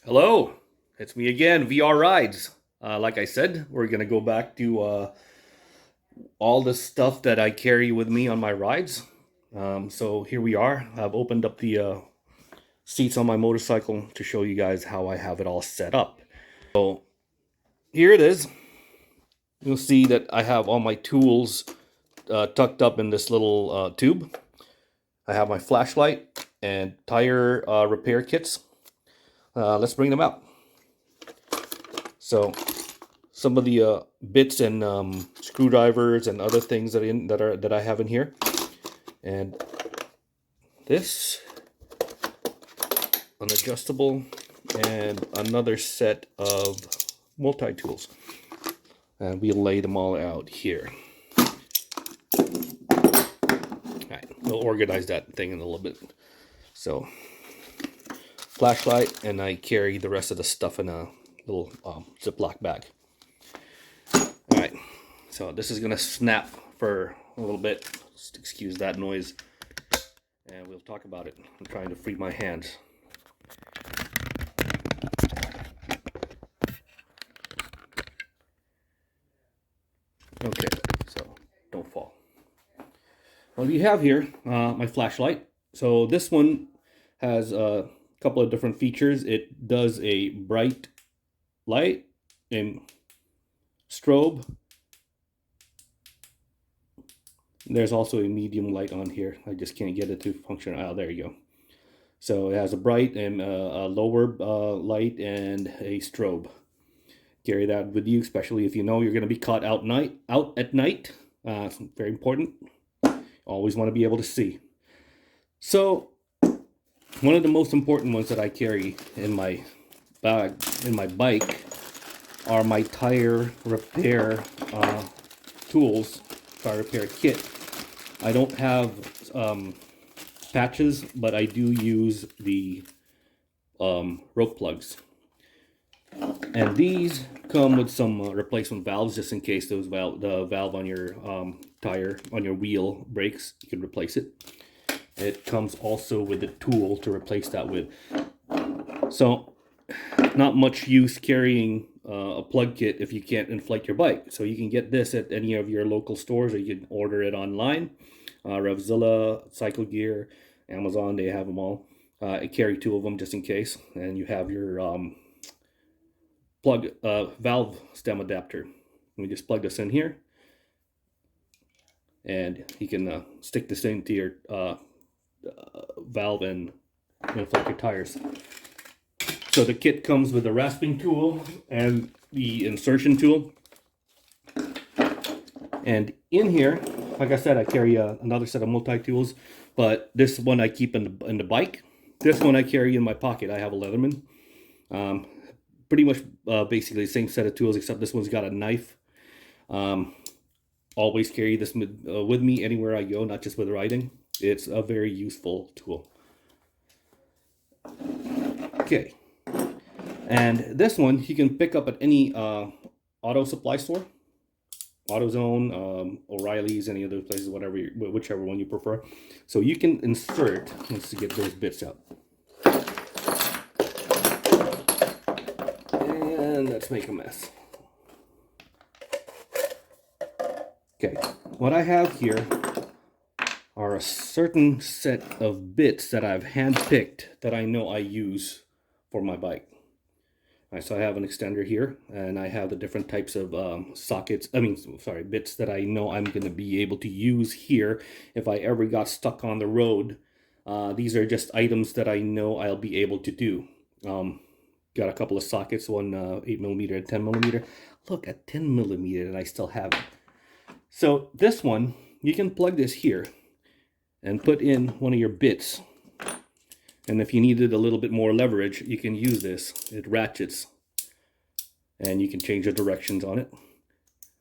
Hello, it's me again, VR Rides. Like I said, we're gonna go back to all the stuff that I carry with me on my rides. So here we are. I've opened up the seats on my motorcycle to show you guys how I have it all set up. So here it is. You'll see that I have all my tools tucked up in this little tube. I have my flashlight and tire repair kits. Let's bring them out. So some of the bits and screwdrivers and other things that I have in here, and this an adjustable and another set of multi-tools, and we'll lay them all out here. All right, we'll organize that thing in a little bit. So flashlight, and I carry the rest of the stuff in a little Ziploc bag. All right, so this is gonna snap for a little bit. Just excuse that noise, and we'll talk about it. I'm trying to free my hands. Okay, so don't fall. Well, we have here my flashlight. So this one has a couple of different features. It does a bright light and strobe. There's also a medium light on here. I just can't get it to function. Oh, there you go. So it has a bright and a lower light and a strobe. Carry that with you, especially if you know you're going to be caught out at night. Very important. Always want to be able to see. So one of the most important ones that I carry in my bag, in my bike, are my tire repair tools, tire repair kit. I don't have patches, but I do use the rope plugs. And these come with some replacement valves, just in case the valve on your tire, on your wheel breaks, you can replace it. It comes also with a tool to replace that with. So not much use carrying a plug kit if you can't inflate your bike. So you can get this at any of your local stores, or you can order it online. Revzilla, Cycle Gear, Amazon, they have them all. I carry two of them just in case. And you have your plug valve stem adapter. We just plug this in here, and you can stick this into your valve and inflate your tires. So the kit comes with a rasping tool and the insertion tool. And in here, like I said, I carry another set of multi-tools, but this one I keep in the bike. This one I carry in my pocket. I have a Leatherman. Pretty much basically the same set of tools, except this one's got a knife. Always carry this with me anywhere I go, not just with riding. It's a very useful tool. Okay. And this one you can pick up at any auto supply store, AutoZone, O'Reilly's, any other places, whichever one you prefer. So you can insert. Let's get those bits out. And let's make a mess. Okay, what I have here are a certain set of bits that I've handpicked that I know I use for my bike. So I have an extender here, and I have the different types of bits that I know I'm going to be able to use here if I ever got stuck on the road. These are just items that I know I'll be able to do. Got a couple of sockets, one 8mm and 10mm. Look, at 10mm, and I still have it. So this one, you can plug this here and put in one of your bits. And if you needed a little bit more leverage, you can use this. It ratchets, and you can change the directions on it.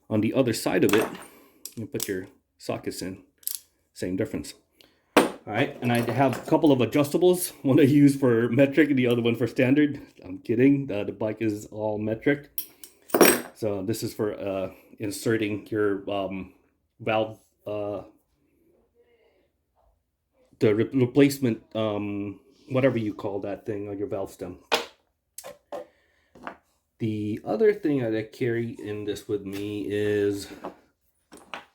On the other side of it, you put your sockets in. Same difference. All right, and I have a couple of adjustables. One I use for metric and the other one for standard. I'm kidding. The bike is all metric. So this is for inserting your valve, the replacement, whatever you call that thing on your valve stem. The other thing that I carry in this with me is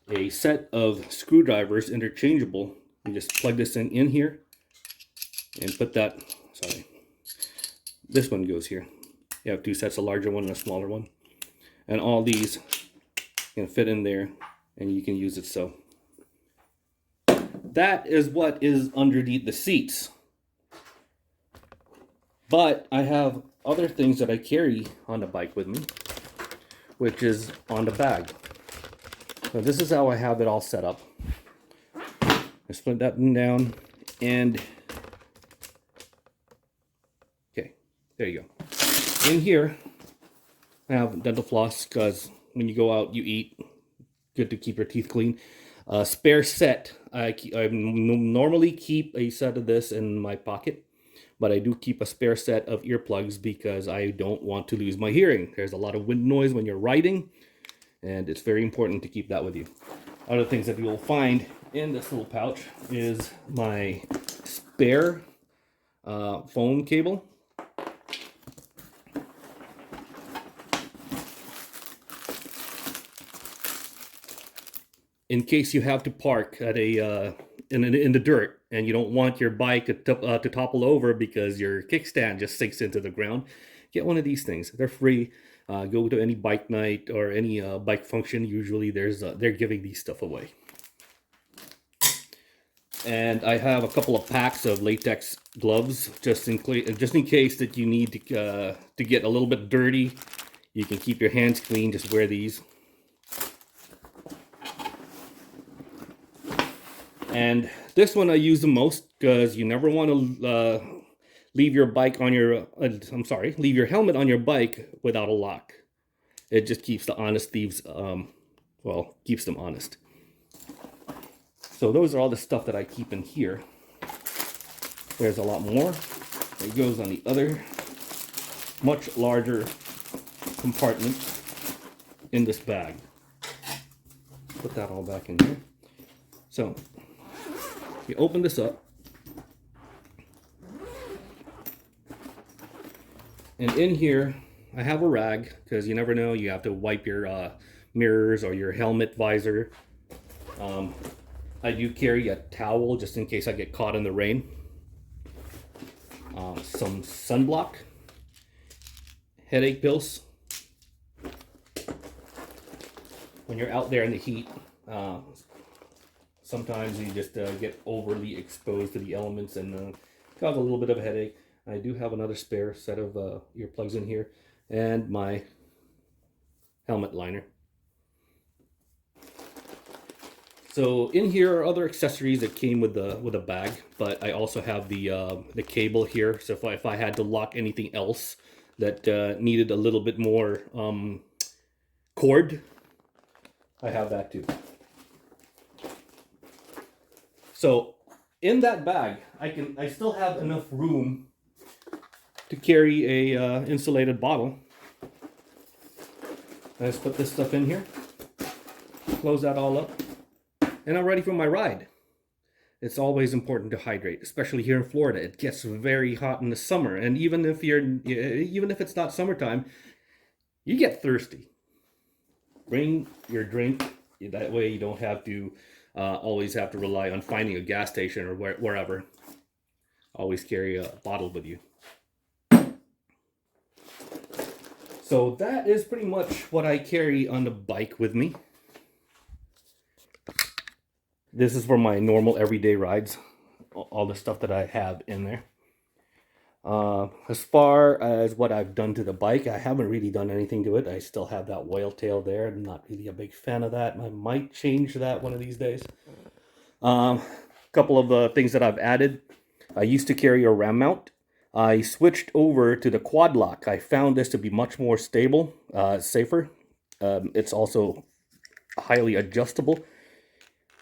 a set of screwdrivers, interchangeable. You just plug this in here and put that, sorry, this one goes here. You have two sets, a larger one and a smaller one. And all these can fit in there and you can use it so. That is what is underneath the seats. But I have other things that I carry on the bike with me, which is on the bag. So this is how I have it all set up. I split that one down and okay, there you go. In here, I have dental floss because when you go out, you eat. Good to keep your teeth clean. Spare set. I normally keep a set of this in my pocket, but I do keep a spare set of earplugs because I don't want to lose my hearing. There's a lot of wind noise when you're riding, and it's very important to keep that with you. Other things that you'll find in this little pouch is my spare phone cable. In case you have to park at a in the dirt and you don't want your bike to topple over because your kickstand just sinks into the ground, get one of these things. They're free. Go to any bike night or any bike function. Usually they're giving these stuff away. And I have a couple of packs of latex gloves just in case that you need to get a little bit dirty. You can keep your hands clean. Just wear these. And this one I use the most because you never want to leave your bike on your, leave your helmet on your bike without a lock. It just keeps the honest thieves, keeps them honest. So those are all the stuff that I keep in here. There's a lot more. It goes on the other, much larger compartment in this bag. Put that all back in here. So, you open this up, and in here I have a rag because you never know, you have to wipe your mirrors or your helmet visor. I do carry a towel just in case I get caught in the rain. Some sunblock, headache pills. When you're out there in the heat, sometimes you just get overly exposed to the elements and cause a little bit of a headache. I do have another spare set of earplugs in here and my helmet liner. So in here are other accessories that came with a bag, but I also have the cable here. So if I had to lock anything else that needed a little bit more cord, I have that too. So in that bag, I still have enough room to carry a insulated bottle. I just put this stuff in here, close that all up, and I'm ready for my ride. It's always important to hydrate, especially here in Florida. It gets very hot in the summer, and even if it's not summertime, you get thirsty. Bring your drink. That way you don't have to always have to rely on finding a gas station or wherever. Always carry a bottle with you. So that is pretty much what I carry on the bike with me. This is for my normal everyday rides. All the stuff that I have in there. As far as what I've done to the bike, I haven't really done anything to it. I still have that whale tail there. I'm not really a big fan of that. I might change that one of these days. Couple of things that I've added. I used to carry a ram mount. I switched over to the quad lock. I found this to be much more stable, safer. It's also highly adjustable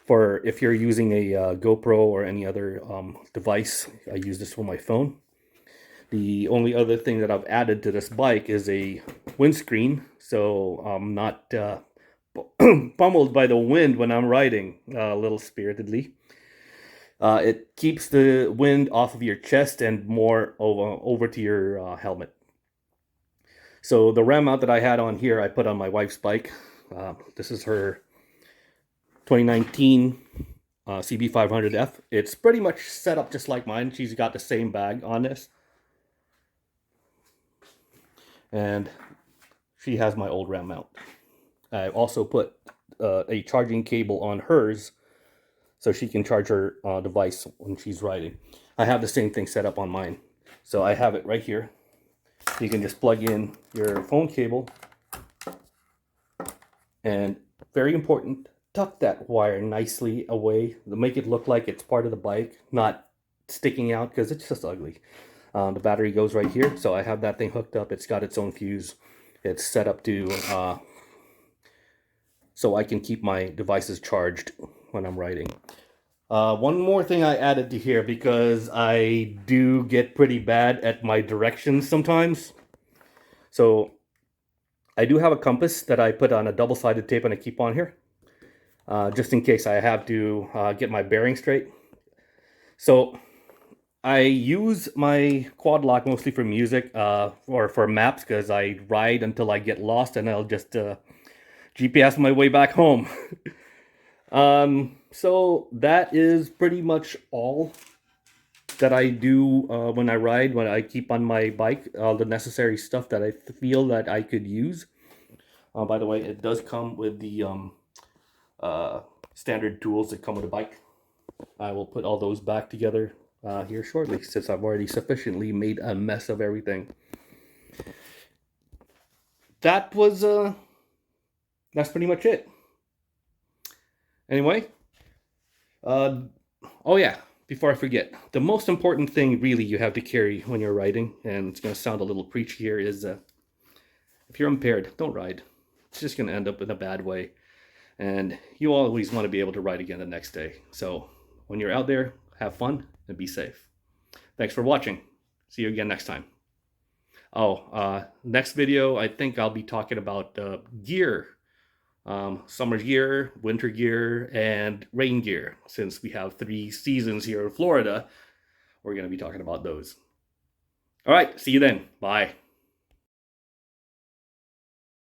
for if you're using a GoPro or any other device. I use this for my phone. The only other thing that I've added to this bike is a windscreen, so I'm not pummeled by the wind when I'm riding, a little spiritedly. It keeps the wind off of your chest and more over to your helmet. So the ram mount that I had on here, I put on my wife's bike. This is her 2019 CB500F. It's pretty much set up just like mine. She's got the same bag on this. And she has my old ram mount. I also put a charging cable on hers so she can charge her device when she's riding. I have the same thing set up on mine. So I have it right here. You can just plug in your phone cable. And very important, tuck that wire nicely away to make it look like it's part of the bike, not sticking out, because it's just ugly. The battery goes right here, so I have that thing hooked up. It's got its own fuse. It's set up to so I can keep my devices charged when I'm riding. One more thing I added to here, because I do get pretty bad at my directions sometimes. So I do have a compass that I put on a double-sided tape and I keep on here, just in case I have to get my bearing straight. So I use my quad lock mostly for music or for maps, because I ride until I get lost and I'll just GPS my way back home. So that is pretty much all that I do when I ride, when I keep on my bike, all the necessary stuff that I feel that I could use. By the way, it does come with the standard tools that come with a bike. I will put all those back together here shortly, since I've already sufficiently made a mess of everything. That was, that's pretty much it. Anyway, oh yeah, before I forget, the most important thing really you have to carry when you're riding, and it's going to sound a little preachy here, is if you're impaired, don't ride. It's just going to end up in a bad way. And you always want to be able to ride again the next day. So when you're out there, have fun and be safe. Thanks for watching. See you again next time. Oh, next video, I think I'll be talking about gear. Summer gear, winter gear, and rain gear. Since we have 3 seasons here in Florida, we're going to be talking about those. All right, see you then. Bye.